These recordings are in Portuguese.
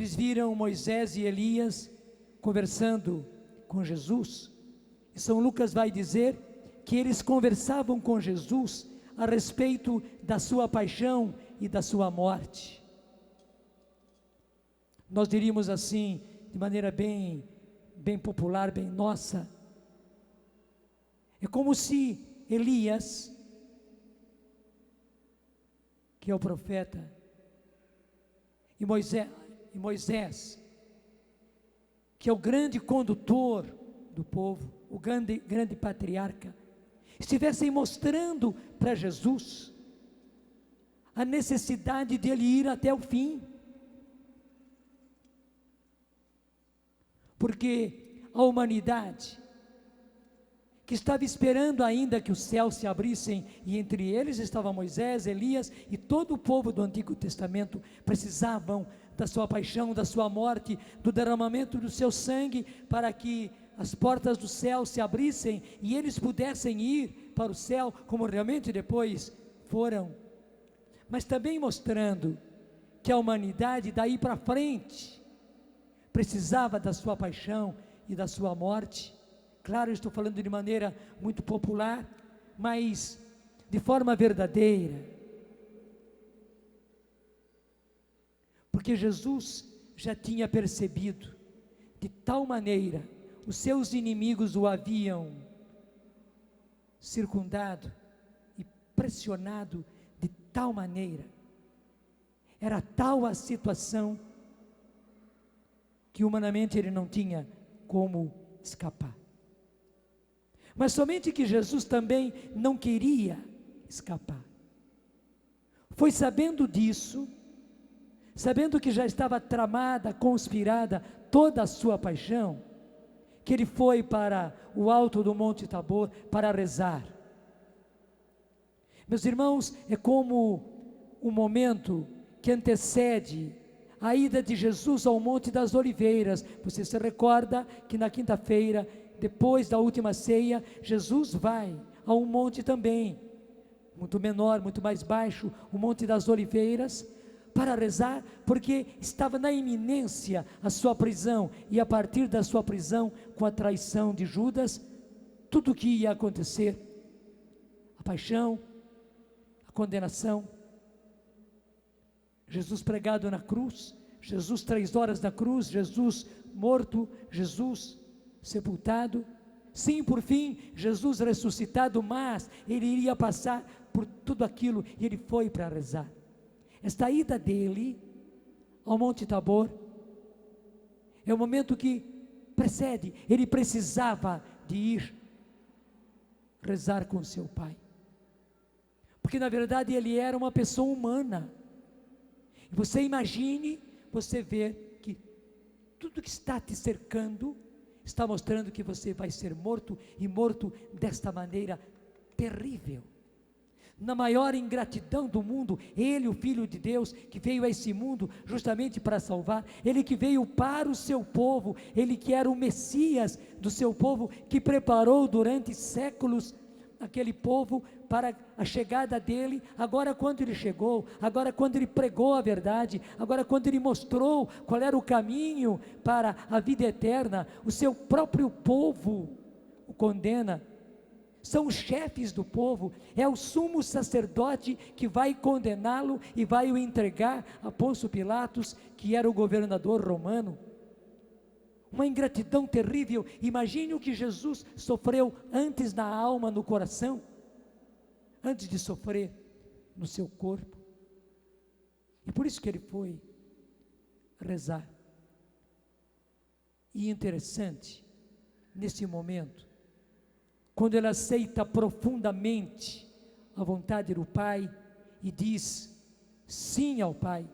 eles viram Moisés e Elias conversando com Jesus. E São Lucas vai dizer que eles conversavam com Jesus a respeito da sua paixão e da sua morte. Nós diríamos assim, de maneira bem popular, bem nossa, é como se Elias, que é o profeta, e Moisés, que é o grande condutor do povo, o grande patriarca, estivessem mostrando para Jesus a necessidade dele ir até o fim, porque a humanidade, que estava esperando ainda que os céus se abrissem, e entre eles estava Moisés, Elias e todo o povo do Antigo Testamento, precisavam da sua paixão, da sua morte, do derramamento do seu sangue, para que as portas do céu se abrissem e eles pudessem ir para o céu, como realmente depois foram, mas também mostrando que a humanidade daí para frente precisava da sua paixão e da sua morte. Claro, eu estou falando de maneira muito popular, mas de forma verdadeira, porque Jesus já tinha percebido, de tal maneira, os seus inimigos o haviam circundado e pressionado de tal maneira, era tal a situação, que humanamente ele não tinha como escapar. Mas somente que Jesus também não queria escapar. Foi sabendo disso, sabendo que já estava tramada, conspirada toda a sua paixão, que ele foi para o alto do Monte Tabor para rezar. Meus irmãos, é como um momento que antecede a ida de Jesus ao Monte das Oliveiras. Você se recorda que na quinta-feira, depois da última ceia, Jesus vai a um monte também, muito menor, muito mais baixo, o Monte das Oliveiras, para rezar, porque estava na iminência a sua prisão, e a partir da sua prisão, com a traição de Judas, tudo o que ia acontecer, a paixão, a condenação, Jesus pregado na cruz, Jesus 3 horas na cruz, Jesus morto, Jesus sepultado, sim, por fim, Jesus ressuscitado, mas ele iria passar por tudo aquilo, e ele foi para rezar. Esta ida dele ao Monte Tabor é o momento que precede, ele precisava de ir rezar com seu Pai, porque na verdade ele era uma pessoa humana. Você imagine, você ver que tudo que está te cercando está mostrando que você vai ser morto, e morto desta maneira terrível, na maior ingratidão do mundo. Ele, o Filho de Deus, que veio a esse mundo justamente para salvar, ele que veio para o seu povo, ele que era o Messias do seu povo, que preparou durante séculos aquele povo para a chegada dele. Agora quando ele chegou, agora quando ele pregou a verdade, agora quando ele mostrou qual era o caminho para a vida eterna, o seu próprio povo o condena. São os chefes do povo, é o sumo sacerdote que vai condená-lo e vai o entregar a Pôncio Pilatos, que era o governador romano. Uma ingratidão terrível. Imagine o que Jesus sofreu antes na alma, no coração, antes de sofrer no seu corpo. E por isso que ele foi rezar. E interessante, nesse momento, quando ele aceita profundamente a vontade do Pai e diz sim ao Pai: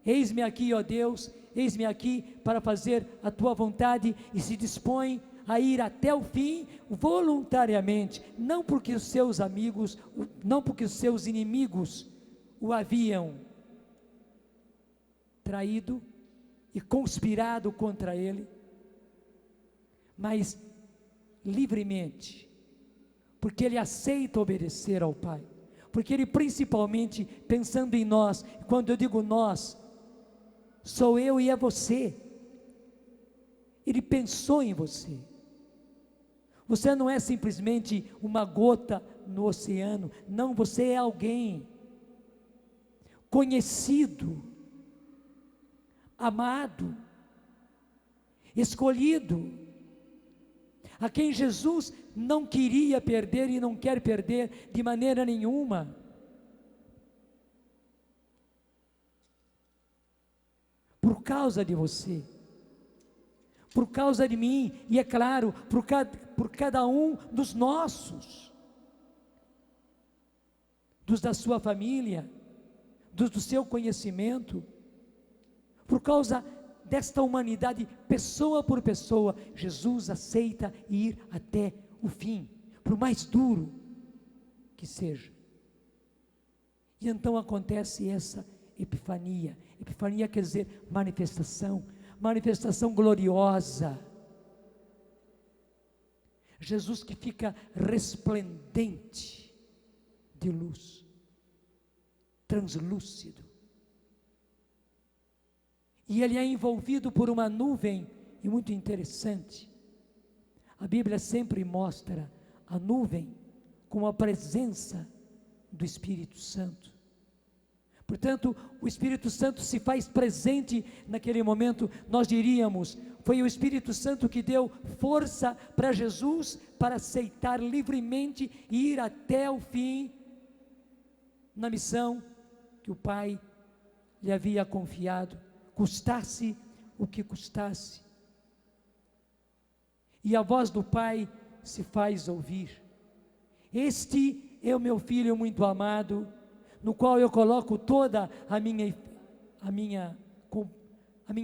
eis-me aqui, ó Deus, eis-me aqui para fazer a tua vontade, e se dispõe a ir até o fim voluntariamente, não porque os seus amigos, não porque os seus inimigos o haviam traído e conspirado contra ele, mas livremente, porque ele aceita obedecer ao Pai, porque ele, principalmente pensando em nós. Quando eu digo nós, sou eu e é você. Ele pensou em você. Você não é simplesmente uma gota no oceano, não, você é alguém conhecido, amado, escolhido, a quem Jesus não queria perder e não quer perder de maneira nenhuma. Por causa de você, por causa de mim, e é claro, por cada um dos nossos, dos da sua família, dos do seu conhecimento, por causa desta humanidade, pessoa por pessoa, Jesus aceita ir até o fim, por mais duro que seja. E então acontece essa epifania. Epifania quer dizer manifestação gloriosa. Jesus que fica resplendente de luz, translúcido. E ele é envolvido por uma nuvem, e muito interessante, a Bíblia sempre mostra a nuvem com a presença do Espírito Santo. Portanto, o Espírito Santo se faz presente naquele momento. Nós diríamos, foi o Espírito Santo que deu força para Jesus para aceitar livremente e ir até o fim na missão que o Pai lhe havia confiado, custasse o que custasse. E a voz do Pai se faz ouvir: este é o meu Filho muito amado, no qual eu coloco toda a minha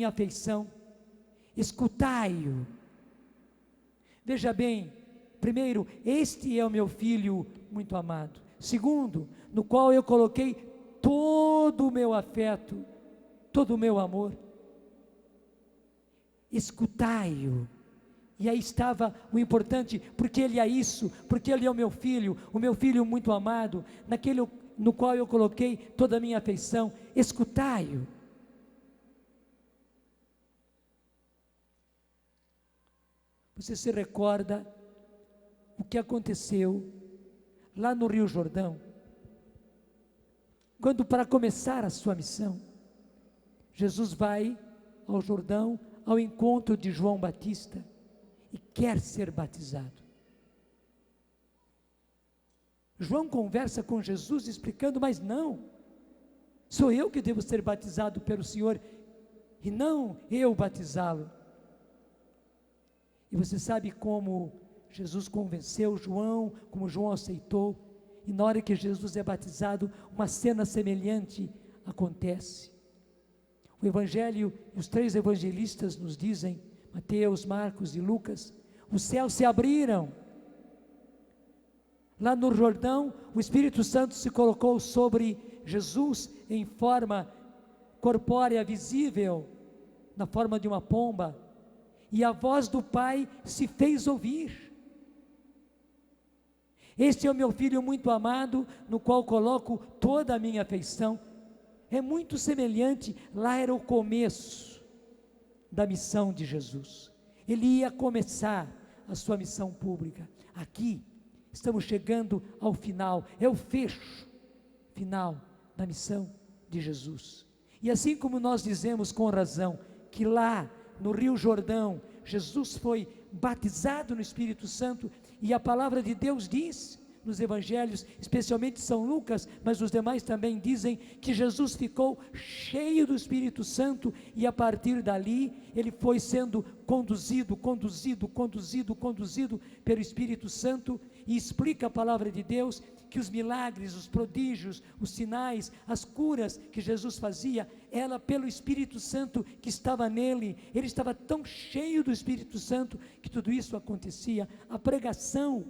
afeição. Escutai-o. Veja bem, primeiro, este é o meu Filho muito amado. Segundo, no qual eu coloquei todo o meu afeto, todo o meu amor. Escutai-o. E aí estava o importante, porque ele é isso, porque ele é o meu filho muito amado, naquele no qual eu coloquei toda a minha afeição. Escutai-o. Você se recorda o que aconteceu lá no Rio Jordão, quando, para começar a sua missão, Jesus vai ao Jordão, ao encontro de João Batista, e quer ser batizado. João conversa com Jesus explicando, mas não, sou eu que devo ser batizado pelo Senhor, e não eu batizá-lo. E você sabe como Jesus convenceu João, como João aceitou, e na hora que Jesus é batizado, uma cena semelhante acontece. O Evangelho, os 3 evangelistas nos dizem, Mateus, Marcos e Lucas, os céus se abriram. Lá no Jordão, o Espírito Santo se colocou sobre Jesus em forma corpórea, visível, na forma de uma pomba, e a voz do Pai se fez ouvir. Este é o meu Filho muito amado, no qual coloco toda a minha afeição. É muito semelhante, lá era o começo da missão de Jesus. Ele ia começar a sua missão pública. Aqui, estamos chegando ao final, é o fecho final da missão de Jesus. E assim como nós dizemos com razão, que lá no Rio Jordão, Jesus foi batizado no Espírito Santo, e a palavra de Deus diz, nos evangelhos, especialmente São Lucas, mas os demais também dizem, que Jesus ficou cheio do Espírito Santo, e a partir dali, ele foi sendo conduzido pelo Espírito Santo, e explica a palavra de Deus, que os milagres, os prodígios, os sinais, as curas que Jesus fazia, era pelo Espírito Santo que estava nele. Ele estava tão cheio do Espírito Santo, que tudo isso acontecia. A pregação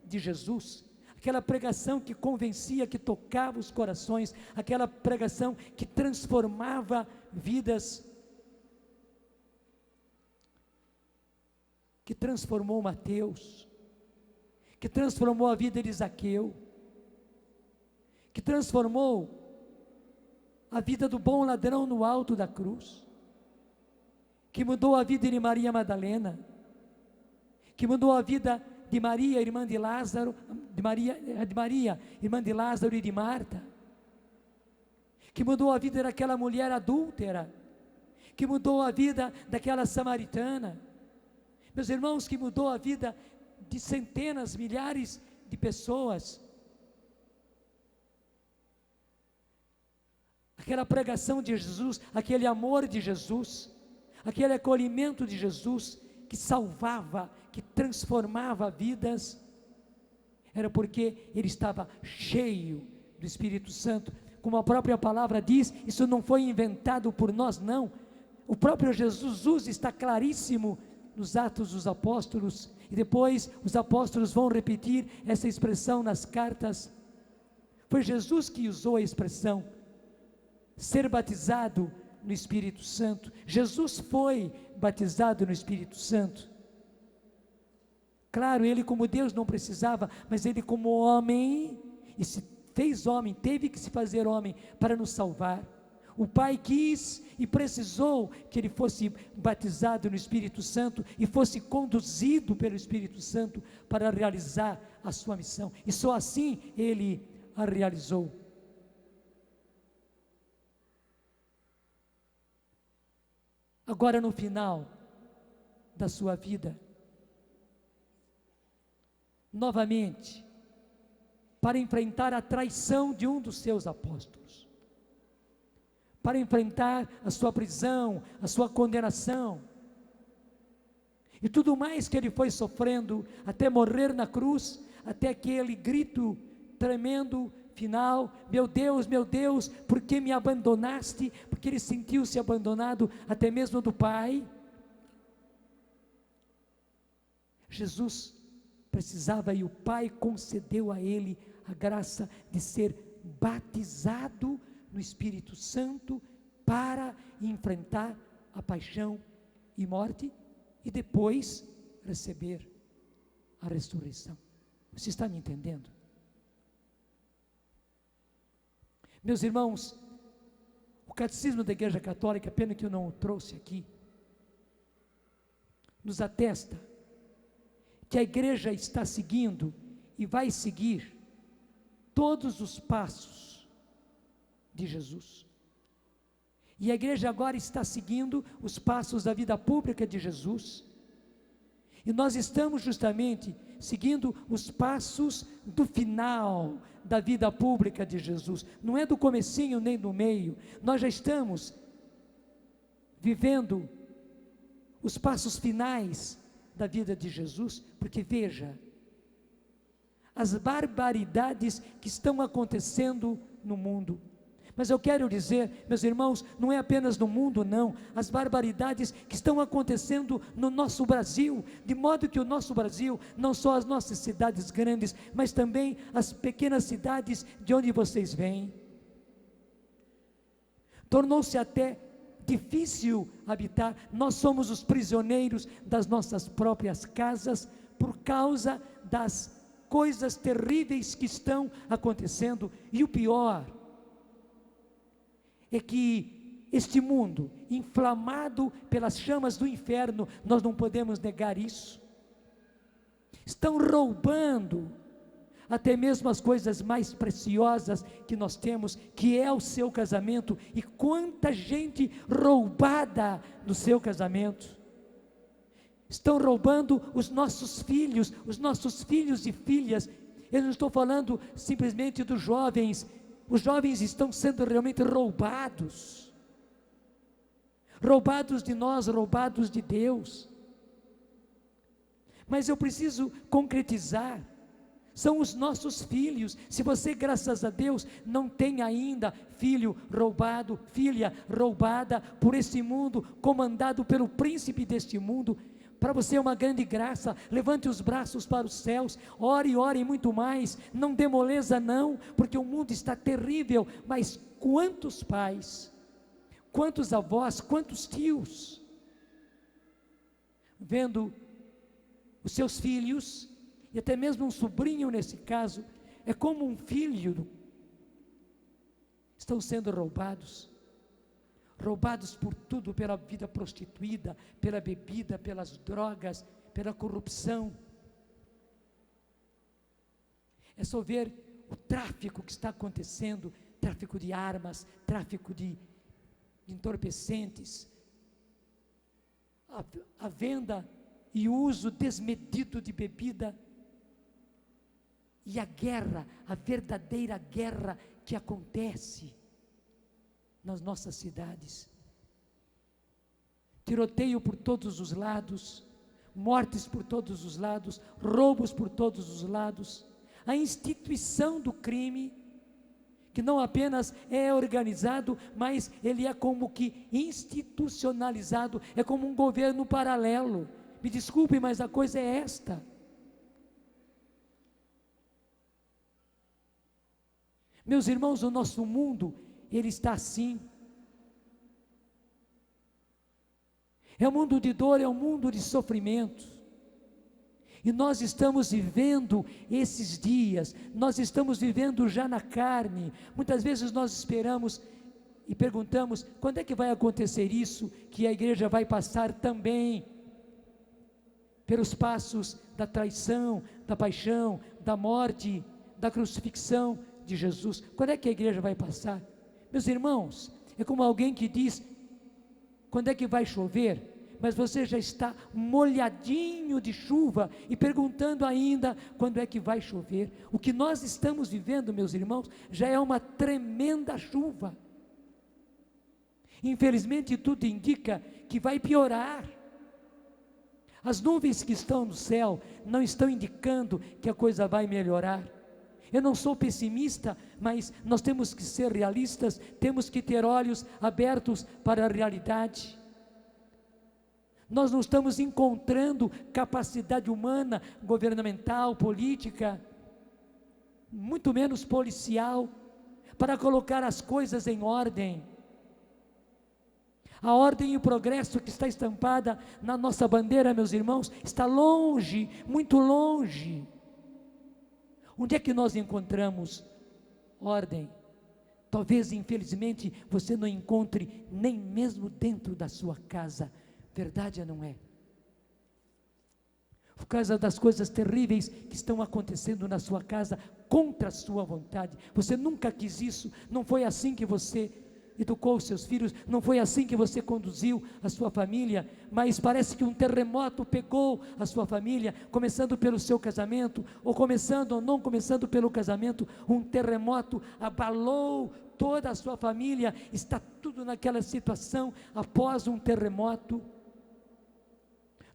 de Jesus, aquela pregação que convencia, que tocava os corações, aquela pregação que transformava vidas, que transformou Mateus, que transformou a vida de Zaqueu, que transformou a vida do bom ladrão no alto da cruz. que mudou a vida de Maria Madalena, que mudou a vida de Maria, irmã de Lázaro, de Maria, irmã de Lázaro e de Marta, que mudou a vida daquela mulher adúltera, que mudou a vida daquela samaritana, meus irmãos, que mudou a vida de centenas, milhares de pessoas. Aquela pregação de Jesus, aquele amor de Jesus, aquele acolhimento de Jesus, que salvava, que transformava vidas, era porque ele estava cheio do Espírito Santo. Como a própria palavra diz, isso não foi inventado por nós, não. O próprio Jesus está claríssimo nos Atos dos Apóstolos, e depois os apóstolos vão repetir essa expressão nas cartas. Foi Jesus que usou a expressão ser batizado no Espírito Santo. Jesus foi batizado no Espírito Santo. Claro, ele como Deus não precisava, mas ele como homem, e se fez homem, teve que se fazer homem para nos salvar. O Pai quis e precisou que ele fosse batizado no Espírito Santo e fosse conduzido pelo Espírito Santo para realizar a sua missão, e só assim ele a realizou. Agora, no final da sua vida, novamente, para enfrentar a traição de um dos seus apóstolos, para enfrentar a sua prisão, a sua condenação, e tudo mais que ele foi sofrendo, até morrer na cruz, até aquele grito tremendo final: meu Deus, por que me abandonaste? Porque ele sentiu-se abandonado até mesmo do Pai. Jesus precisava, e o Pai concedeu a ele a graça de ser batizado no Espírito Santo para enfrentar a paixão e morte e depois receber a ressurreição. Você está me entendendo? Meus irmãos, o Catecismo da Igreja Católica, pena que eu não o trouxe aqui, nos atesta que a Igreja está seguindo e vai seguir todos os passos de Jesus. E a Igreja agora está seguindo os passos da vida pública de Jesus. E nós estamos justamente seguindo os passos do final da vida pública de Jesus. Não é do comecinho nem do meio. Nós já estamos vivendo os passos finais da vida de Jesus, porque veja, as barbaridades que estão acontecendo no mundo. Mas eu quero dizer, meus irmãos, não é apenas no mundo, não, as barbaridades que estão acontecendo no nosso Brasil, de modo que o nosso Brasil, não só as nossas cidades grandes, mas também as pequenas cidades de onde vocês vêm, tornou-se até difícil habitar. Nós somos os prisioneiros das nossas próprias casas, por causa das coisas terríveis que estão acontecendo. E o pior é que este mundo, inflamado pelas chamas do inferno, nós não podemos negar isso, estão roubando até mesmo as coisas mais preciosas que nós temos, que é o seu casamento. E quanta gente roubada no seu casamento. Estão roubando os nossos filhos e filhas. Eu não estou falando simplesmente dos jovens. Os jovens estão sendo realmente roubados de nós, roubados de Deus. Mas eu preciso concretizar, são os nossos filhos. Se você, graças a Deus, não tem ainda filho roubado, filha roubada por esse mundo, comandado pelo príncipe deste mundo, para você é uma grande graça. Levante os braços para os céus, ore muito mais, não dê moleza não, porque o mundo está terrível. Mas quantos pais, quantos avós, quantos tios, vendo os seus filhos, e até mesmo um sobrinho nesse caso, é como um filho, estão sendo roubados roubados por tudo, pela vida prostituída, pela bebida, pelas drogas, pela corrupção. É só ver o tráfico que está acontecendo, tráfico de armas, tráfico de entorpecentes, a venda e o uso desmedido de bebida, e a guerra, a verdadeira guerra que acontece nas nossas cidades. Tiroteio por todos os lados, mortes por todos os lados, roubos por todos os lados, a instituição do crime, que não apenas é organizado, mas ele é como que institucionalizado, é como um governo paralelo. Me desculpe, mas a coisa é esta. Meus irmãos, o nosso mundo, ele está assim. É um mundo de dor, é um mundo de sofrimento. E nós estamos vivendo esses dias, nós estamos vivendo já na carne. Muitas vezes nós esperamos e perguntamos, quando é que vai acontecer isso, que a igreja vai passar também pelos passos da traição, da paixão, da morte, da crucifixão de Jesus. Quando é que a igreja vai passar? Meus irmãos, é como alguém que diz, quando é que vai chover? Mas você já está molhadinho de chuva e perguntando ainda quando é que vai chover. O que nós estamos vivendo, meus irmãos, já é uma tremenda chuva. Infelizmente tudo indica que vai piorar. As nuvens que estão no céu não estão indicando que a coisa vai melhorar. Eu não sou pessimista, mas nós temos que ser realistas, temos que ter olhos abertos para a realidade. Nós não estamos encontrando capacidade humana, governamental, política, muito menos policial, para colocar as coisas em ordem. A ordem e o progresso que está estampada na nossa bandeira, meus irmãos, está longe, muito longe. Onde é que nós encontramos ordem? Talvez, infelizmente, você não encontre nem mesmo dentro da sua casa. Verdade ou não é? Por causa das coisas terríveis que estão acontecendo na sua casa, contra a sua vontade. Você nunca quis isso, não foi assim que você educou os seus filhos, não foi assim que você conduziu a sua família, mas parece que um terremoto pegou a sua família, começando pelo seu casamento, ou começando ou não começando pelo casamento, um terremoto abalou toda a sua família, está tudo naquela situação após um terremoto.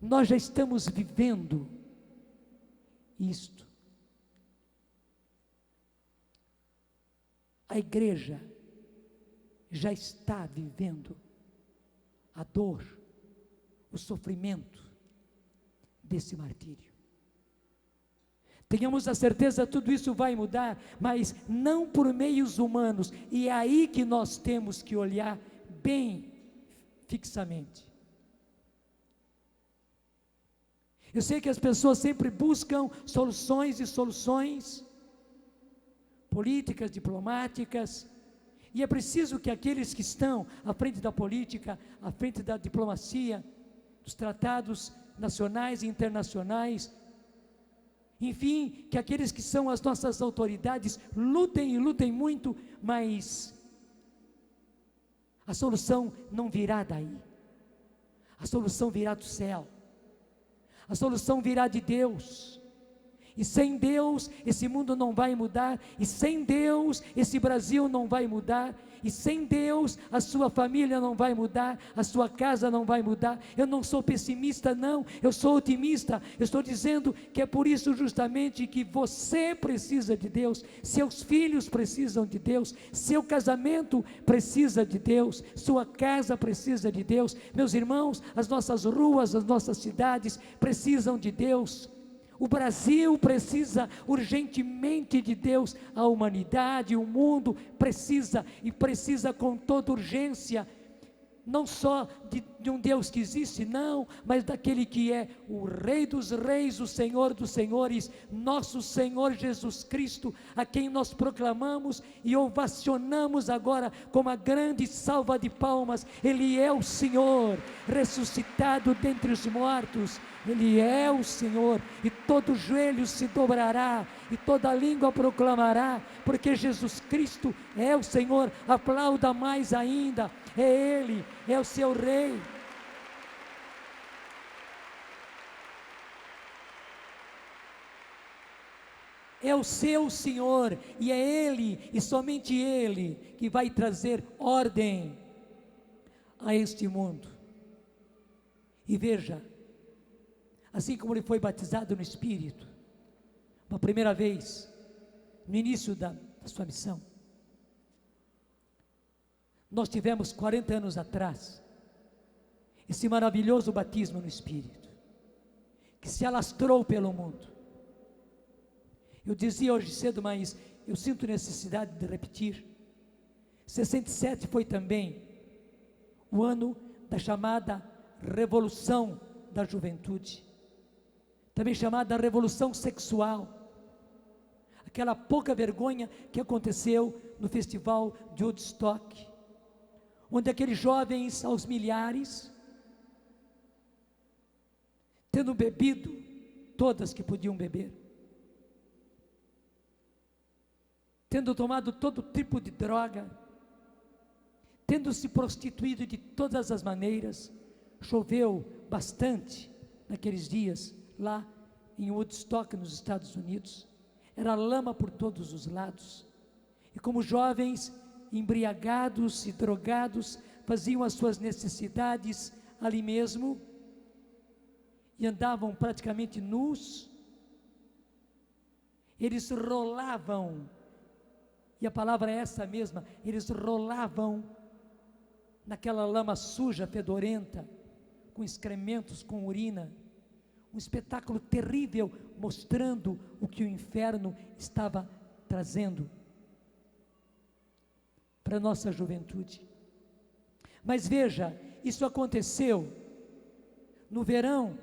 Nós já estamos vivendo isto. A igreja já está vivendo a dor, o sofrimento desse martírio. Tenhamos a certeza, tudo isso vai mudar, mas não por meios humanos, e é aí que nós temos que olhar bem fixamente. Eu sei que as pessoas sempre buscam soluções e soluções políticas, diplomáticas, e é preciso que aqueles que estão à frente da política, à frente da diplomacia, dos tratados nacionais e internacionais, enfim, que aqueles que são as nossas autoridades lutem e lutem muito, mas a solução não virá daí, a solução virá do céu, a solução virá de Deus. E sem Deus esse mundo não vai mudar, e sem Deus esse Brasil não vai mudar, e sem Deus a sua família não vai mudar, a sua casa não vai mudar. Eu não sou pessimista não, eu sou otimista. Eu estou dizendo que é por isso justamente que você precisa de Deus, seus filhos precisam de Deus, seu casamento precisa de Deus, sua casa precisa de Deus. Meus irmãos, as nossas ruas, as nossas cidades precisam de Deus. O Brasil precisa urgentemente de Deus, a humanidade, o mundo precisa, e precisa com toda urgência, não só de um Deus que existe, não, mas daquele que é o Rei dos Reis, o Senhor dos Senhores, nosso Senhor Jesus Cristo, a quem nós proclamamos e ovacionamos agora com uma grande salva de palmas. Ele é o Senhor, ressuscitado dentre os mortos. Ele é o Senhor, e todo joelho se dobrará, e toda língua proclamará, porque Jesus Cristo é o Senhor. Aplauda mais ainda, é Ele, é o seu Rei. É o seu Senhor, e é Ele, e somente Ele, que vai trazer ordem a este mundo. E veja, assim como ele foi batizado no Espírito, uma primeira vez, no início da sua missão, nós tivemos 40 anos atrás, esse maravilhoso batismo no Espírito, que se alastrou pelo mundo. Eu dizia hoje cedo, mas eu sinto necessidade de repetir, 67 foi também o ano da chamada Revolução da Juventude, também chamada Revolução Sexual, aquela pouca vergonha que aconteceu no festival de Woodstock, onde aqueles jovens aos milhares, tendo bebido todas que podiam beber, tendo tomado todo tipo de droga, tendo se prostituído de todas as maneiras. Choveu bastante naqueles dias, lá em Woodstock, nos Estados Unidos, era lama por todos os lados, e como jovens embriagados e drogados, faziam as suas necessidades ali mesmo, e andavam praticamente nus, eles rolavam, e a palavra é essa mesma, eles rolavam naquela lama suja, fedorenta, com excrementos, com urina, um espetáculo terrível, mostrando o que o inferno estava trazendo para a nossa juventude. Mas veja, isso aconteceu no verão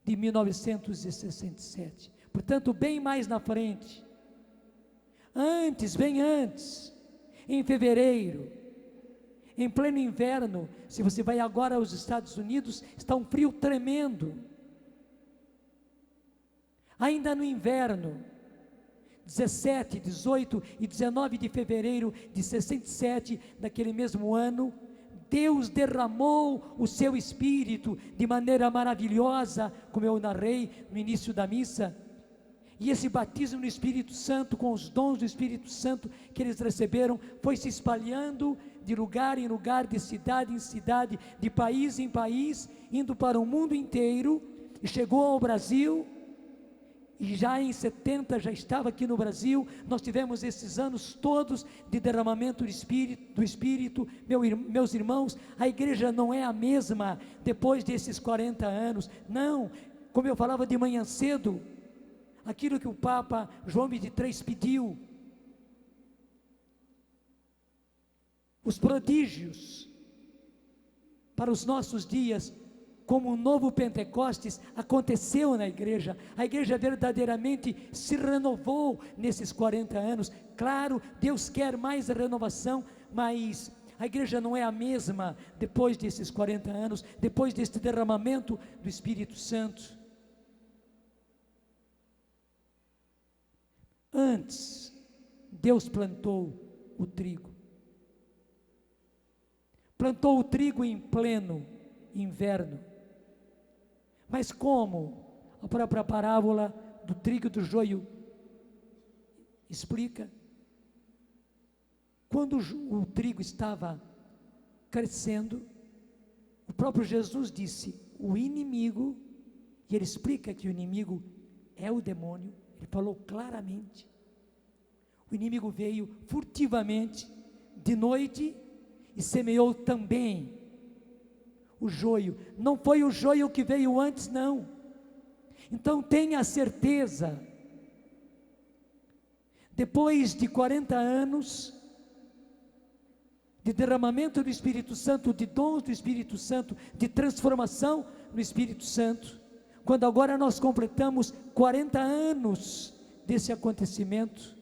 de 1967, portanto bem mais na frente, bem antes, em fevereiro, em pleno inverno. Se você vai agora aos Estados Unidos, está um frio tremendo. Ainda no inverno, 17, 18 e 19 de fevereiro de 67, daquele mesmo ano, Deus derramou o seu Espírito de maneira maravilhosa, como eu narrei no início da missa. E esse batismo no Espírito Santo, com os dons do Espírito Santo que eles receberam, foi se espalhando de lugar em lugar, de cidade em cidade, de país em país, indo para o mundo inteiro, e chegou ao Brasil, e já em 70 já estava aqui no Brasil. Nós tivemos esses anos todos de derramamento do Espírito. Meus irmãos, a igreja não é a mesma depois desses 40 anos, não. Como eu falava de manhã cedo, aquilo que o Papa João XXIII pediu, os prodígios para os nossos dias, como um novo Pentecostes, aconteceu na igreja. A igreja verdadeiramente se renovou nesses 40 anos. Claro, Deus quer mais renovação, mas a igreja não é a mesma depois desses 40 anos, depois deste derramamento do Espírito Santo. Antes, Deus plantou o trigo. Plantou o trigo em pleno inverno. Mas como a própria parábola do trigo e do joio explica, quando o trigo estava crescendo, o próprio Jesus disse, o inimigo, e ele explica que o inimigo é o demônio, ele falou claramente, o inimigo veio furtivamente, de noite, e semeou também o joio. Não foi o joio que veio antes, não. Então tenha certeza, depois de 40 anos de derramamento do Espírito Santo, de dons do Espírito Santo, de transformação no Espírito Santo, quando agora nós completamos 40 anos desse acontecimento,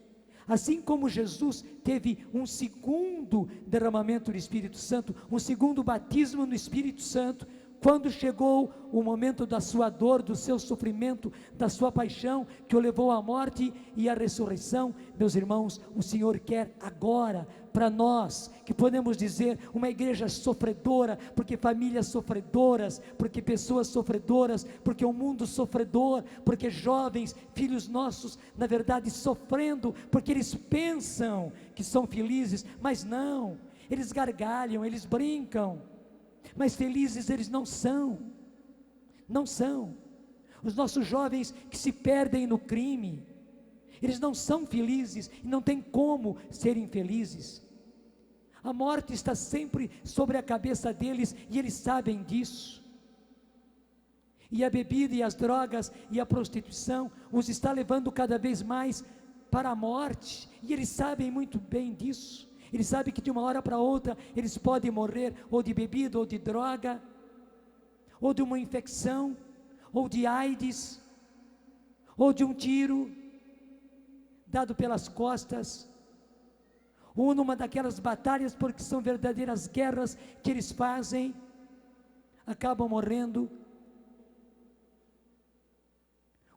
assim como Jesus teve um segundo derramamento do Espírito Santo, um segundo batismo no Espírito Santo, quando chegou o momento da sua dor, do seu sofrimento, da sua paixão, que o levou à morte e à ressurreição, meus irmãos, o Senhor quer agora, para nós, que podemos dizer, uma igreja sofredora, porque famílias sofredoras, porque pessoas sofredoras, porque o mundo sofredor, porque jovens, filhos nossos, na verdade sofrendo, porque eles pensam que são felizes, mas não, eles gargalham, eles brincam, mas felizes eles não são, não são. Os nossos jovens que se perdem no crime, eles não são felizes, e não tem como serem felizes. A morte está sempre sobre a cabeça deles, e eles sabem disso. E a bebida e as drogas e a prostituição os está levando cada vez mais para a morte, e eles sabem muito bem disso. Eles sabem que de uma hora para outra eles podem morrer ou de bebida ou de droga, ou de uma infecção, ou de AIDS, ou de um tiro dado pelas costas, ou numa daquelas batalhas, porque são verdadeiras guerras que eles fazem, acabam morrendo.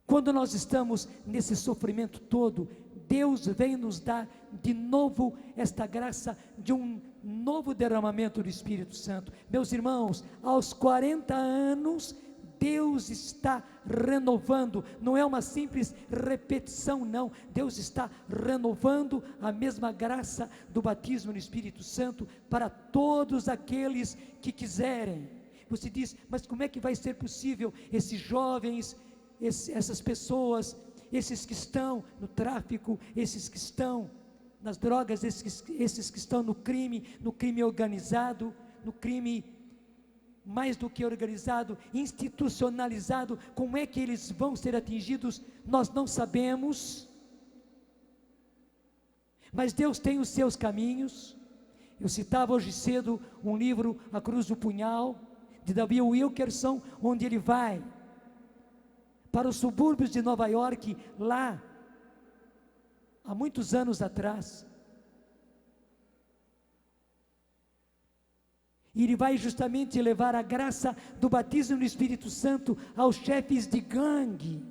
Quando nós estamos nesse sofrimento todo, Deus vem nos dar de novo esta graça de um novo derramamento do Espírito Santo. Meus irmãos, aos 40 anos, Deus está renovando, não é uma simples repetição, não. Deus está renovando a mesma graça do batismo no Espírito Santo para todos aqueles que quiserem. Você diz, mas como é que vai ser possível esses jovens, essas pessoas, esses que estão no tráfico, esses que estão nas drogas, esses que estão no crime organizado, no crime mais do que organizado, institucionalizado, como é que eles vão ser atingidos? Nós não sabemos, mas Deus tem os seus caminhos. Eu citava hoje cedo um livro, A Cruz do Punhal, de Davi Wilkerson, onde ele vai para os subúrbios de Nova York, lá, há muitos anos atrás, e ele vai justamente levar a graça do batismo no Espírito Santo aos chefes de gangue,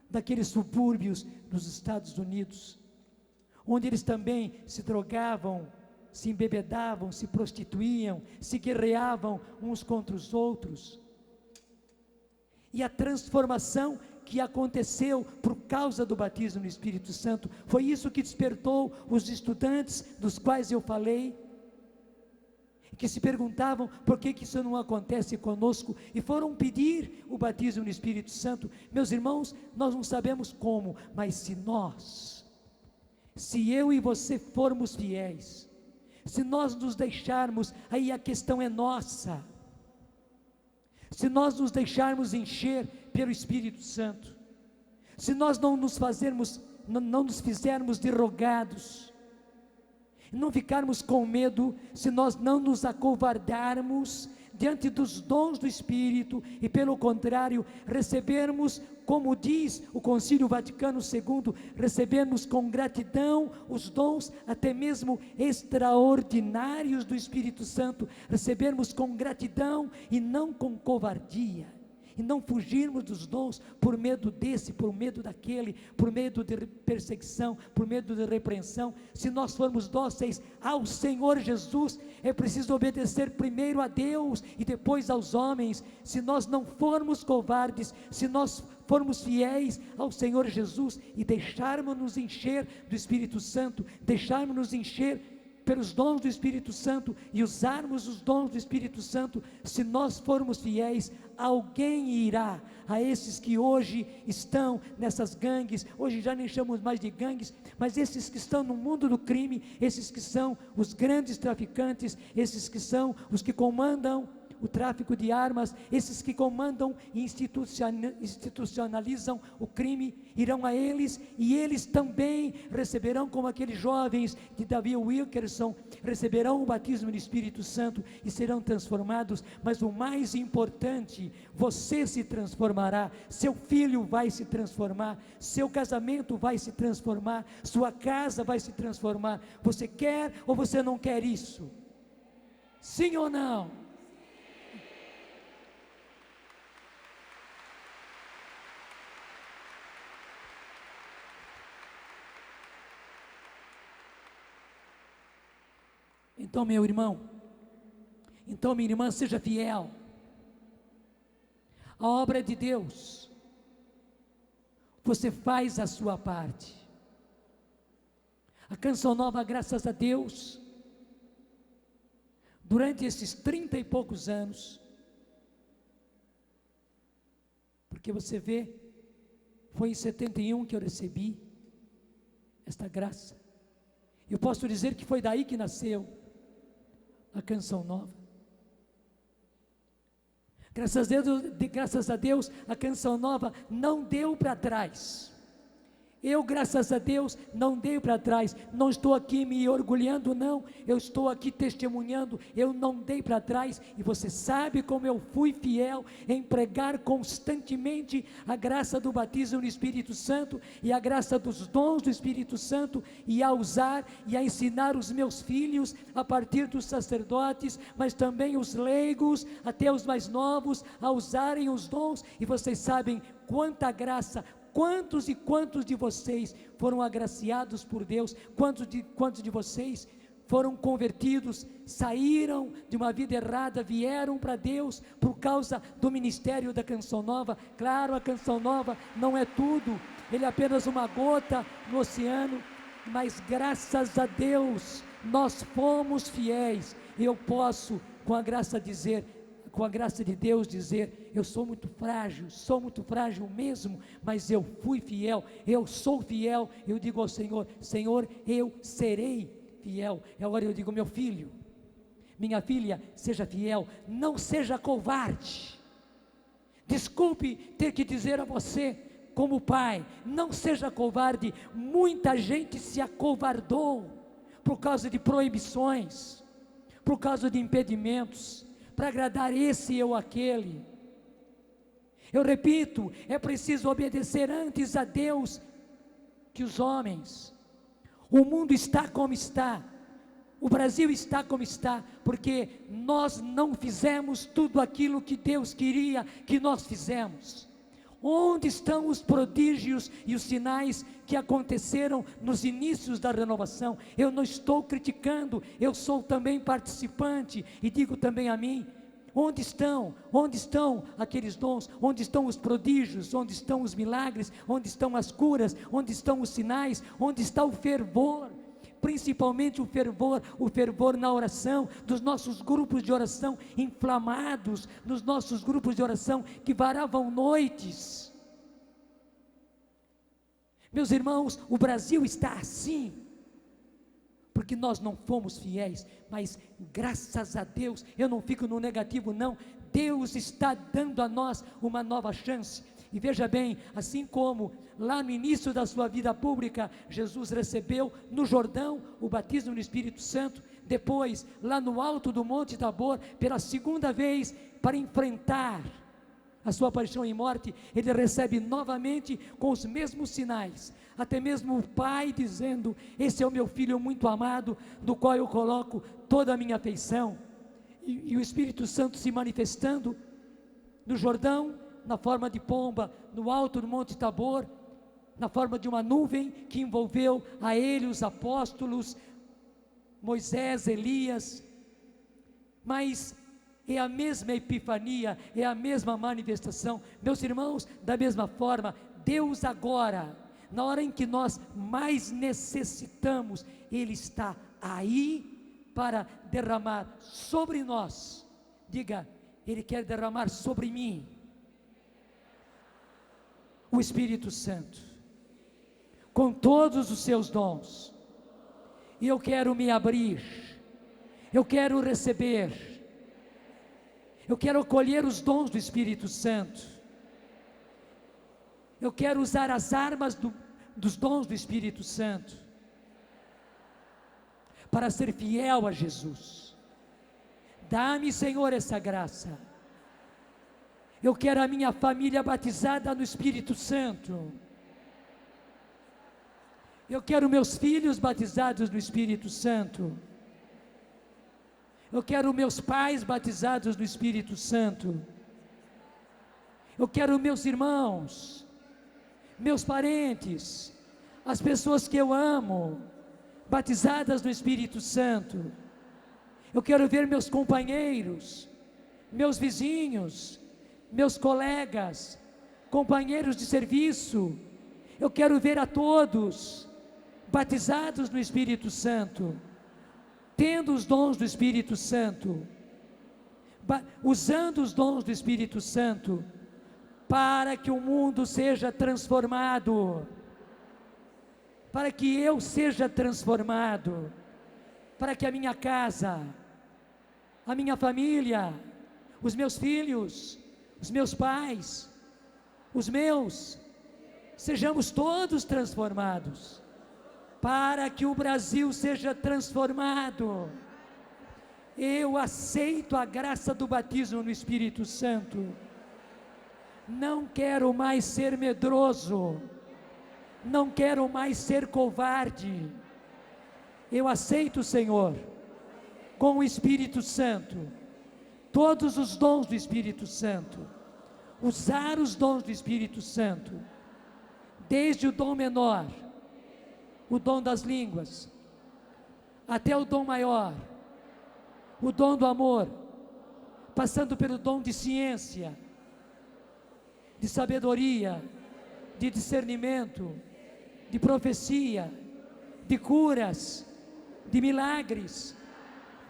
daqueles subúrbios dos Estados Unidos, onde eles também se drogavam, se embebedavam, se prostituíam, se guerreavam uns contra os outros. E a transformação que aconteceu por causa do batismo no Espírito Santo, foi isso que despertou os estudantes dos quais eu falei, que se perguntavam por que isso não acontece conosco, e foram pedir o batismo no Espírito Santo. Meus irmãos, nós não sabemos como, mas se eu e você formos fiéis, se nós nos deixarmos, aí a questão é nossa, se nós nos deixarmos encher pelo Espírito Santo, se nós não nos fizermos de rogados, não ficarmos com medo, se nós não nos acovardarmos diante dos dons do Espírito, e pelo contrário, recebermos, como diz o Concílio Vaticano II, recebermos com gratidão os dons até mesmo extraordinários do Espírito Santo, recebermos com gratidão e não com covardia, e não fugirmos dos dons por medo desse, por medo daquele, por medo de perseguição, por medo de repreensão. Se nós formos dóceis ao Senhor Jesus, é preciso obedecer primeiro a Deus e depois aos homens. Se nós não formos covardes, se nós formos fiéis ao Senhor Jesus e deixarmos-nos encher do Espírito Santo, deixarmos-nos encher pelos dons do Espírito Santo e usarmos os dons do Espírito Santo, se nós formos fiéis, alguém irá a esses que hoje estão nessas gangues, hoje já nem chamamos mais de gangues, mas esses que estão no mundo do crime, esses que são os grandes traficantes, esses que são os que comandam o tráfico de armas, esses que comandam e institucionalizam o crime, irão a eles, e eles também receberão, como aqueles jovens de Davi Wilkerson, receberão o batismo no Espírito Santo e serão transformados. Mas o mais importante, você se transformará, seu filho vai se transformar, seu casamento vai se transformar, sua casa vai se transformar. Você quer ou você não quer isso? Sim ou não? Então, meu irmão, então, minha irmã, seja fiel. A obra é de Deus. Você faz a sua parte. A Canção Nova, graças a Deus, durante esses 30 e poucos anos, porque você vê, foi em 71 que eu recebi esta graça. Eu posso dizer que foi daí que nasceu a Canção Nova. Graças a Deus, a Canção Nova não deu para trás. Eu, graças a Deus, não dei para trás. Não estou aqui me orgulhando, não. Eu estou aqui testemunhando. Eu não dei para trás. E você sabe como eu fui fiel em pregar constantemente a graça do batismo no Espírito Santo e a graça dos dons do Espírito Santo, e a usar e a ensinar os meus filhos, a partir dos sacerdotes, mas também os leigos, até os mais novos, a usarem os dons. E vocês sabem quanta graça. Quantos e quantos de vocês foram agraciados por Deus? Quantos de vocês foram convertidos, saíram de uma vida errada, vieram para Deus por causa do ministério da Canção Nova? Claro, a Canção Nova não é tudo, ele é apenas uma gota no oceano, mas graças a Deus, nós fomos fiéis. Eu posso, com a graça de Deus dizer, eu sou muito frágil mesmo, mas eu fui fiel, eu sou fiel. Eu digo ao Senhor, Senhor, eu serei fiel. E agora eu digo, meu filho, minha filha, seja fiel, não seja covarde. Desculpe ter que dizer a você, como pai, não seja covarde. Muita gente se acovardou por causa de proibições, por causa de impedimentos, para agradar esse ou aquele. Eu repito, é preciso obedecer antes a Deus que os homens. O mundo está como está, o Brasil está como está, porque nós não fizemos tudo aquilo que Deus queria que nós fizemos. Onde estão os prodígios e os sinais que aconteceram nos inícios da renovação? Eu não estou criticando, eu sou também participante, e digo também a mim, onde estão aqueles dons? Onde estão os prodígios? Onde estão os milagres? Onde estão as curas? Onde estão os sinais? Onde está o fervor? Principalmente o fervor na oração, dos nossos grupos de oração inflamados, nos nossos grupos de oração que varavam noites. Meus irmãos, o Brasil está assim, porque nós não fomos fiéis, mas graças a Deus, eu não fico no negativo não, Deus está dando a nós uma nova chance. E veja bem, assim como lá no início da sua vida pública, Jesus recebeu no Jordão o batismo no Espírito Santo, depois lá no alto do Monte Tabor, pela segunda vez, para enfrentar a sua paixão e morte, ele recebe novamente com os mesmos sinais, até mesmo o Pai dizendo, esse é o meu Filho muito amado, do qual eu coloco toda a minha afeição, e o Espírito Santo se manifestando no Jordão, na forma de pomba, no alto do Monte Tabor, na forma de uma nuvem que envolveu a ele, os apóstolos, Moisés, Elias. Mas é a mesma epifania, é a mesma manifestação. Meus irmãos, da mesma forma, Deus agora, na hora em que nós mais necessitamos, Ele está aí para derramar sobre nós. Diga, Ele quer derramar sobre mim o Espírito Santo, com todos os seus dons, e eu quero me abrir, eu quero receber, Eu quero acolher os dons do Espírito Santo. Eu quero usar as armas dos dons do Espírito Santo para ser fiel a Jesus. Dá-me, Senhor, essa graça. Eu quero a minha família batizada no Espírito Santo. Eu quero meus filhos batizados no Espírito Santo. Eu quero meus pais batizados no Espírito Santo. Eu quero meus irmãos, meus parentes, as pessoas que eu amo, batizadas no Espírito Santo. Eu quero ver meus companheiros, meus vizinhos, meus colegas, companheiros de serviço. Eu quero ver a todos batizados no Espírito Santo, tendo os dons do Espírito Santo, usando os dons do Espírito Santo, para que o mundo seja transformado, para que eu seja transformado, para que a minha casa, a minha família, os meus filhos, os meus pais, sejamos todos transformados, para que o Brasil seja transformado. Eu aceito a graça do batismo no Espírito Santo. Não quero mais ser medroso, não quero mais ser covarde. Eu aceito, Senhor, com o Espírito Santo, todos os dons do Espírito Santo, usar os dons do Espírito Santo, desde o dom menor, o dom das línguas, até o dom maior, o dom do amor, passando pelo dom de ciência, de sabedoria, de discernimento, de profecia, de curas, de milagres,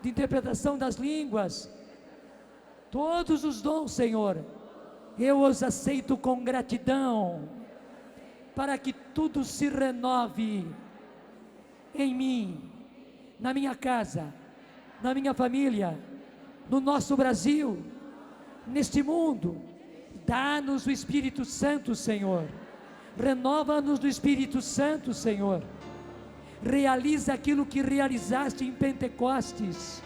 de interpretação das línguas, todos os dons, Senhor, eu os aceito com gratidão, para que tudo se renove em mim, na minha casa, na minha família, no nosso Brasil, neste mundo. Dá-nos o Espírito Santo, Senhor. Renova-nos do Espírito Santo, Senhor. Realiza aquilo que realizaste em Pentecostes.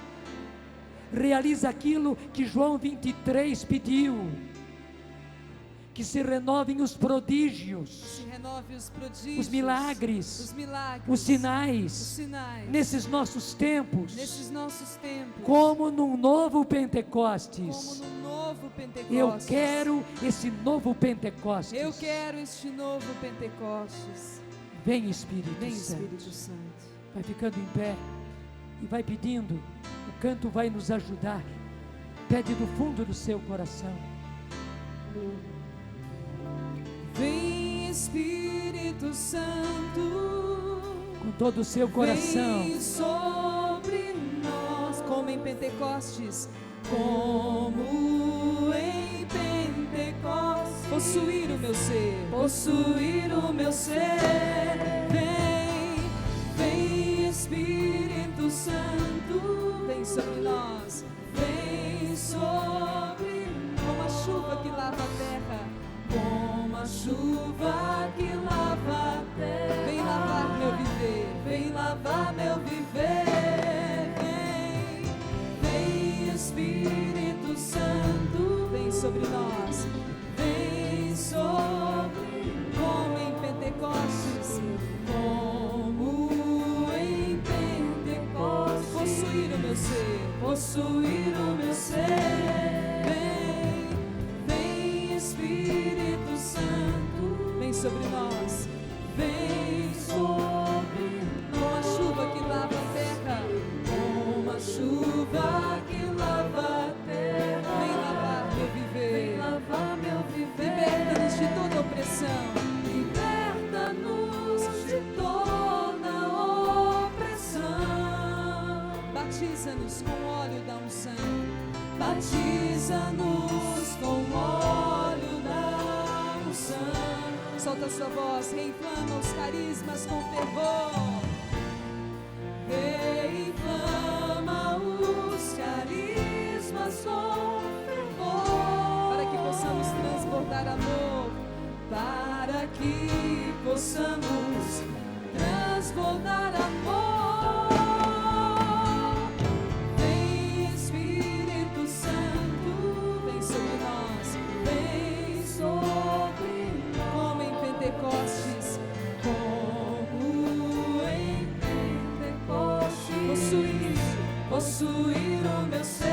Realiza aquilo que João 23 pediu. Que se renovem os prodígios, os milagres, os sinais, nesses nossos tempos, como num novo Pentecostes. Eu quero esse novo Pentecostes. Vem, Espírito Santo. Vai ficando em pé e vai pedindo. O canto vai nos ajudar. Pede do fundo do seu coração. Vem, Espírito Santo, com todo o seu coração. Vem sobre nós, como em Pentecostes, como em Pentecostes, possuir o meu ser. Vem, Espírito Santo, vem sobre nós, vem sobre nós, como a chuva que lava a terra. Como a chuva que lava a terra, vem lavar meu viver, vem lavar meu viver. Vem, Espírito Santo, vem sobre nós, vem sobre, como em Pentecostes, como em Pentecostes, possuir o meu ser. Espírito Santo, vem sobre nós, vem sobre nós, como a chuva que lava a terra, como a chuva que lava a terra, vem lavar meu viver, liberta-nos de toda opressão, batiza-nos com o óleo da unção, batiza-nos com o óleo da unção. Solta a sua voz, reinflama os carismas com fervor. Reinflama os carismas com fervor. possuir o meu ser.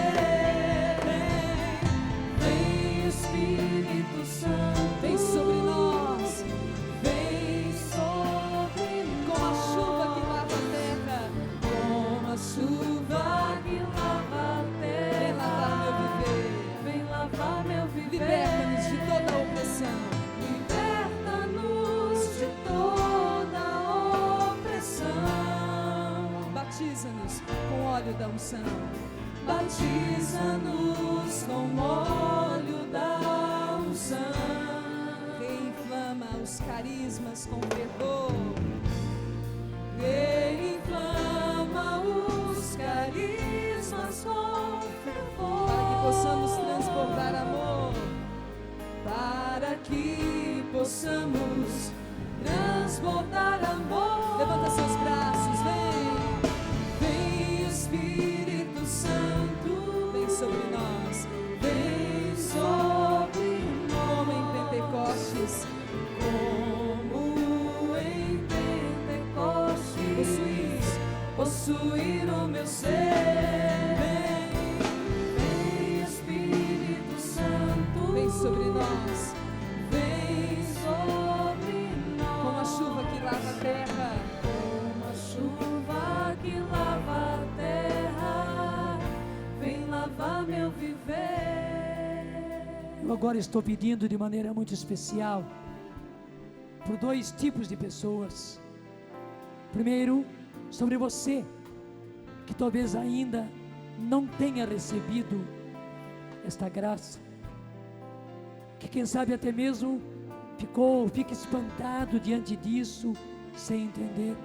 Vem Espírito Santo, vem sobre nós, vem sobre nós, como a chuva que lava a terra, como a chuva que lava a terra. Vem lavar meu viver, liberta-nos de toda a opressão, liberta-nos de toda a opressão. Batiza-nos com óleo da unção, batiza-nos com óleo da unção, reinflama os carismas com fervor, reinflama os carismas com fervor, para que possamos transbordar amor, para que possamos transbordar amor. Levanta seus braços, vem Espírito Santo, vem sobre nós, vem sobre nós, como em Pentecostes, como em Pentecostes, possuir o meu ser. Vem Espírito Santo, vem sobre nós, vem sobre nós, como a chuva que lava a terra, como a chuva que lava a terra, vem lavar meu viver. Eu agora estou pedindo de maneira muito especial por dois tipos de pessoas. Primeiro, sobre você que talvez ainda não tenha recebido esta graça, que quem sabe até mesmo fica espantado diante disso, sem entender.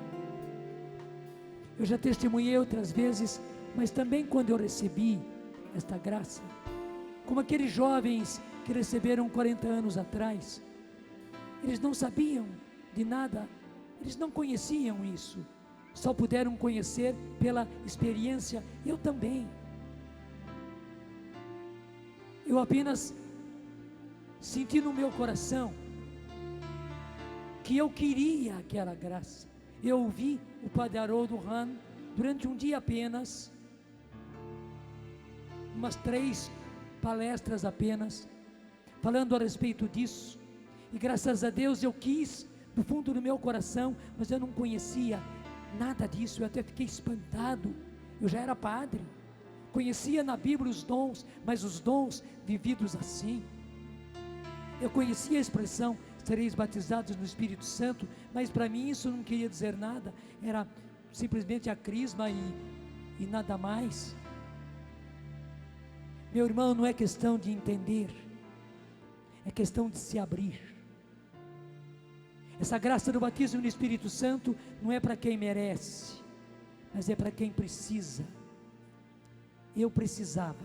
Eu já testemunhei outras vezes, mas também quando eu recebi esta graça, como aqueles jovens que receberam 40 anos atrás, eles não sabiam de nada, eles não conheciam isso, só puderam conhecer pela experiência. Eu também, eu apenas senti no meu coração que eu queria aquela graça. Eu ouvi o Padre Haroldo Hahn durante um dia apenas, umas 3 palestras apenas, falando a respeito disso, e graças a Deus eu quis do fundo do meu coração, mas eu não conhecia nada disso. Eu até fiquei espantado. Eu já era padre, conhecia na Bíblia os dons, mas os dons vividos assim. Eu conhecia a expressão sereis batizados no Espírito Santo, mas para mim isso não queria dizer nada, era simplesmente a crisma e nada mais. Meu irmão, não é questão de entender, é questão de se abrir. Essa graça do batismo no Espírito Santo não é para quem merece, mas é para quem precisa. Eu precisava.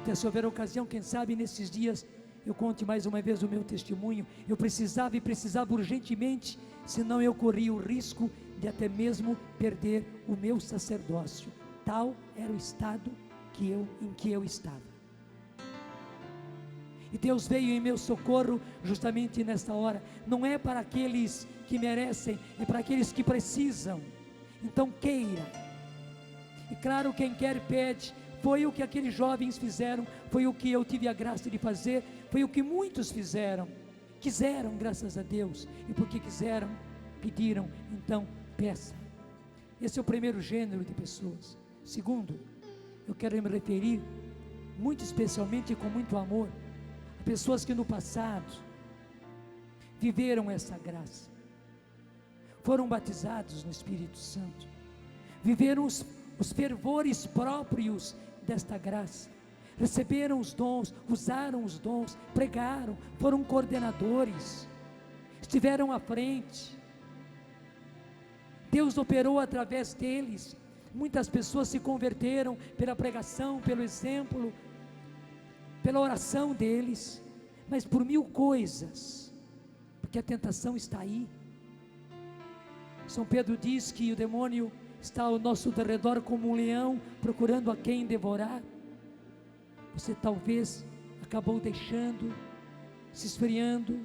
Até se houver ocasião, quem sabe nesses dias eu conte mais uma vez o meu testemunho. Eu precisava e precisava urgentemente, senão eu corria o risco de até mesmo perder o meu sacerdócio. Tal era o estado em que eu estava. E Deus veio em meu socorro justamente nesta hora. Não é para aqueles que merecem, é para aqueles que precisam. Então queira. E claro, quem quer pede. Foi o que aqueles jovens fizeram, foi o que eu tive a graça de fazer, foi o que muitos fizeram. Quiseram, graças a Deus, e porque quiseram, pediram. Então peça. Esse é o primeiro gênero de pessoas. Segundo, eu quero me referir muito especialmente e com muito amor a pessoas que no passado viveram essa graça, foram batizados no Espírito Santo, viveram os fervores próprios desta graça, receberam os dons, usaram os dons, pregaram, foram coordenadores, estiveram à frente. Deus operou através deles. Muitas pessoas se converteram pela pregação, pelo exemplo, pela oração deles, mas por 1000 coisas, porque a tentação está aí. São Pedro diz que o demônio está ao nosso derredor como um leão, procurando a quem devorar. Você talvez acabou deixando, se esfriando,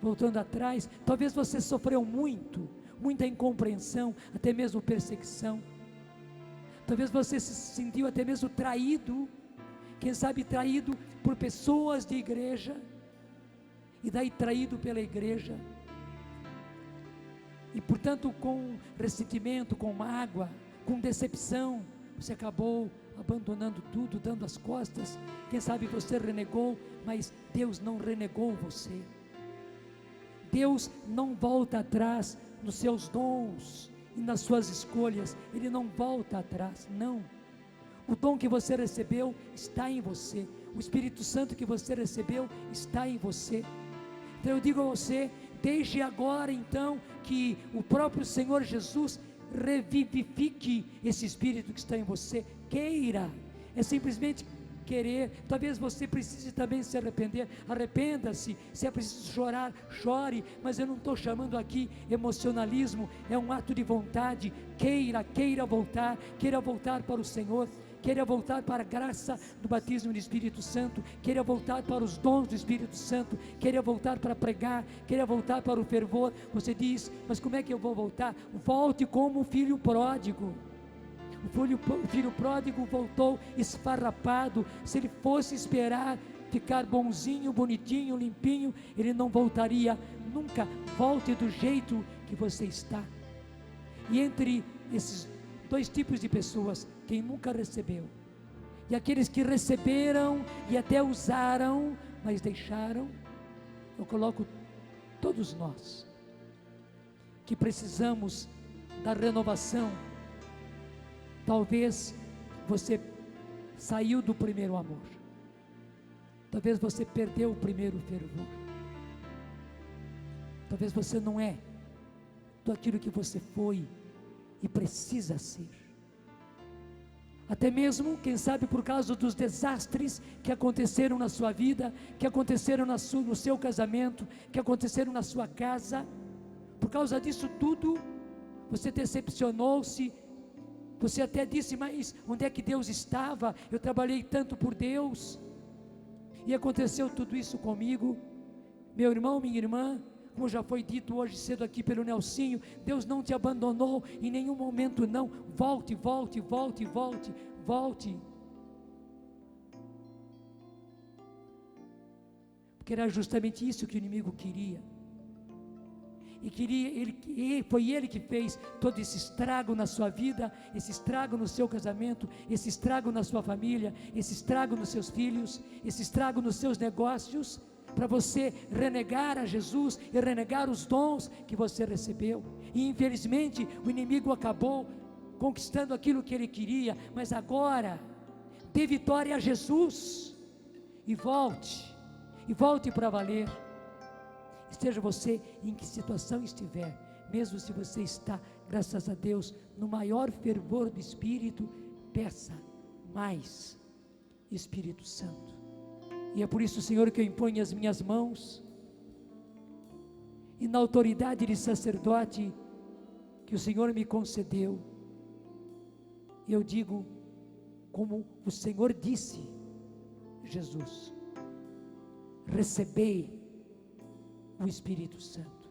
voltando atrás. Talvez você sofreu muito, muita incompreensão, até mesmo perseguição. Talvez você se sentiu até mesmo traído, quem sabe traído por pessoas de igreja, e daí traído pela igreja, e portanto com ressentimento, com mágoa, com decepção, você acabou abandonando tudo, dando as costas. Quem sabe você renegou, mas Deus não renegou você. Deus não volta atrás nos seus dons e nas suas escolhas. Ele não volta atrás, não. O dom que você recebeu está em você. O Espírito Santo que você recebeu está em você. Então eu digo a você, deixe agora então que o próprio Senhor Jesus revivifique esse Espírito que está em você. Queira, é simplesmente querer. Talvez você precise também se arrepender, arrependa-se. Se é preciso chorar, chore, mas eu não estou chamando aqui emocionalismo, é um ato de vontade. Queira voltar para o Senhor, queira voltar para a graça do batismo do Espírito Santo, queira voltar para os dons do Espírito Santo, queira voltar para pregar, queira voltar para o fervor. Você diz, mas como é que eu vou voltar? Volte como o filho pródigo. O filho pródigo voltou esfarrapado. Se ele fosse esperar ficar bonzinho, bonitinho, limpinho, ele não voltaria nunca. Volte do jeito que você está. E entre esses dois tipos de pessoas, quem nunca recebeu e aqueles que receberam e até usaram, mas deixaram, eu coloco todos nós que precisamos da renovação. Talvez você saiu do primeiro amor, talvez você perdeu o primeiro fervor, talvez você não é tudo aquilo que você foi e precisa ser. Até mesmo, quem sabe, por causa dos desastres que aconteceram na sua vida, que aconteceram no seu casamento, que aconteceram na sua casa, por causa disso tudo, você decepcionou-se. Você até disse, mas onde é que Deus estava? Eu trabalhei tanto por Deus, e aconteceu tudo isso comigo. Meu irmão, minha irmã, como já foi dito hoje cedo aqui pelo Nelsinho, Deus não te abandonou em nenhum momento, não. Volte. Porque era justamente isso que o inimigo queria. Foi ele que fez todo esse estrago na sua vida, esse estrago no seu casamento, esse estrago na sua família, esse estrago nos seus filhos, esse estrago nos seus negócios, para você renegar a Jesus e renegar os dons que você recebeu. E infelizmente o inimigo acabou conquistando aquilo que ele queria, mas agora dê vitória a Jesus e volte para valer. Esteja você em que situação estiver, mesmo se você está, graças a Deus, no maior fervor do Espírito, peça mais Espírito Santo. E é por isso, Senhor, que eu imponho as minhas mãos, e na autoridade de sacerdote que o Senhor me concedeu, eu digo, como o Senhor disse, Jesus, recebei o Espírito Santo.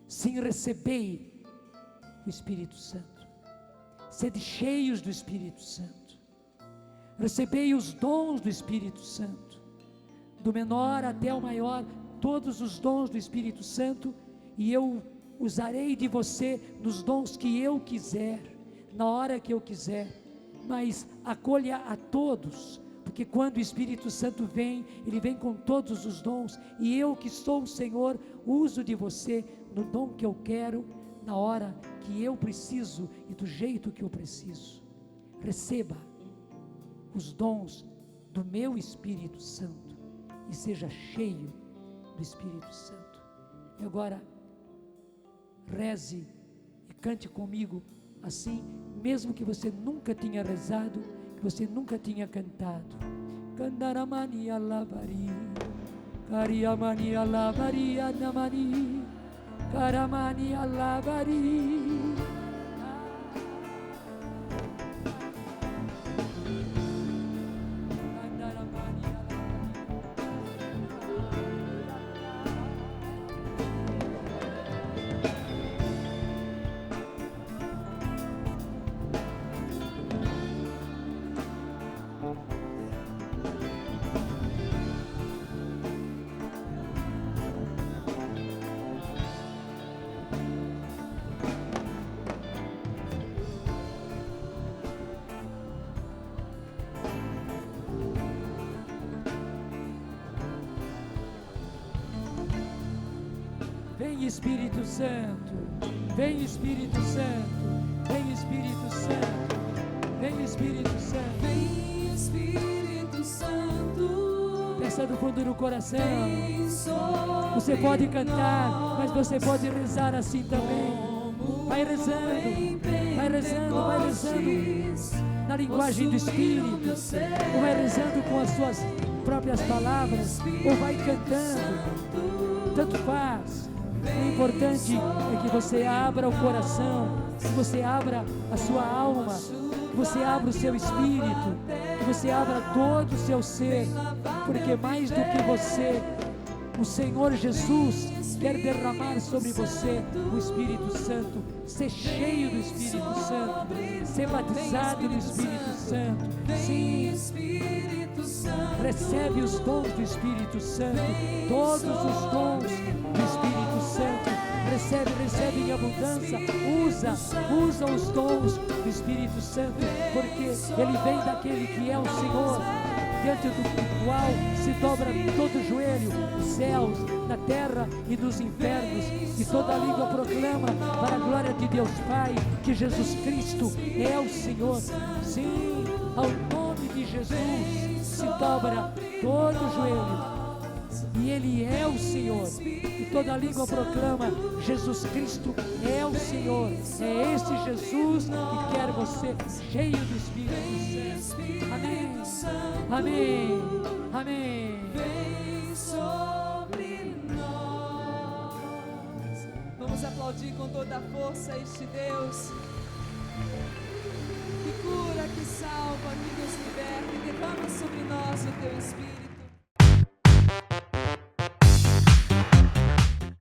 Sim, recebei o Espírito Santo. Sede cheios do Espírito Santo. Recebei os dons do Espírito Santo, do menor até o maior, todos os dons do Espírito Santo, e eu usarei de você nos dons que eu quiser, na hora que eu quiser, mas acolha a todos, porque quando o Espírito Santo vem, ele vem com todos os dons, e eu que sou o Senhor, uso de você no dom que eu quero, na hora que eu preciso e do jeito que eu preciso. Receba os dons do meu Espírito Santo e seja cheio do Espírito Santo. E agora reze e cante comigo assim, mesmo que você nunca tenha rezado, que você nunca tinha cantado. Kandaramania lavari, Kariamania lavaria namani, Karamania lavari. Vem Espírito Santo, vem Espírito Santo, vem Espírito Santo, vem Espírito Santo. Vem Espírito Santo. Peça do fundo do coração. Você pode cantar, mas você pode rezar assim também. Vai rezando, vai rezando, vai rezando na linguagem do Espírito, ou vai rezando com as suas próprias palavras, ou vai cantando, tanto faz. O importante é que você abra o coração, que você abra a sua alma, que você abra o seu espírito, que você abra todo o seu ser, porque mais do que você, o Senhor Jesus quer derramar sobre você o Espírito Santo, ser cheio do Espírito Santo, ser batizado no Espírito Santo. Sim, recebe os dons do Espírito Santo, todos os dons do Espírito Santo. Recebe em abundância, usa os dons do Espírito Santo, porque ele vem daquele que é o Senhor, diante do qual se dobra todo joelho, nos céus, na terra e nos infernos, e toda língua proclama para a glória de Deus Pai, que Jesus Cristo é o Senhor. Sim, ao nome de Jesus se dobra todo joelho, e Ele é o Senhor, e toda língua proclama: Jesus Cristo é o Senhor. É esse Jesus que quer você cheio do Espírito Santo. Amém, amém, amém. Vem sobre nós. Vamos aplaudir com toda a força este Deus que cura, que salva, que nos liberta, e derrama sobre nós o teu Espírito.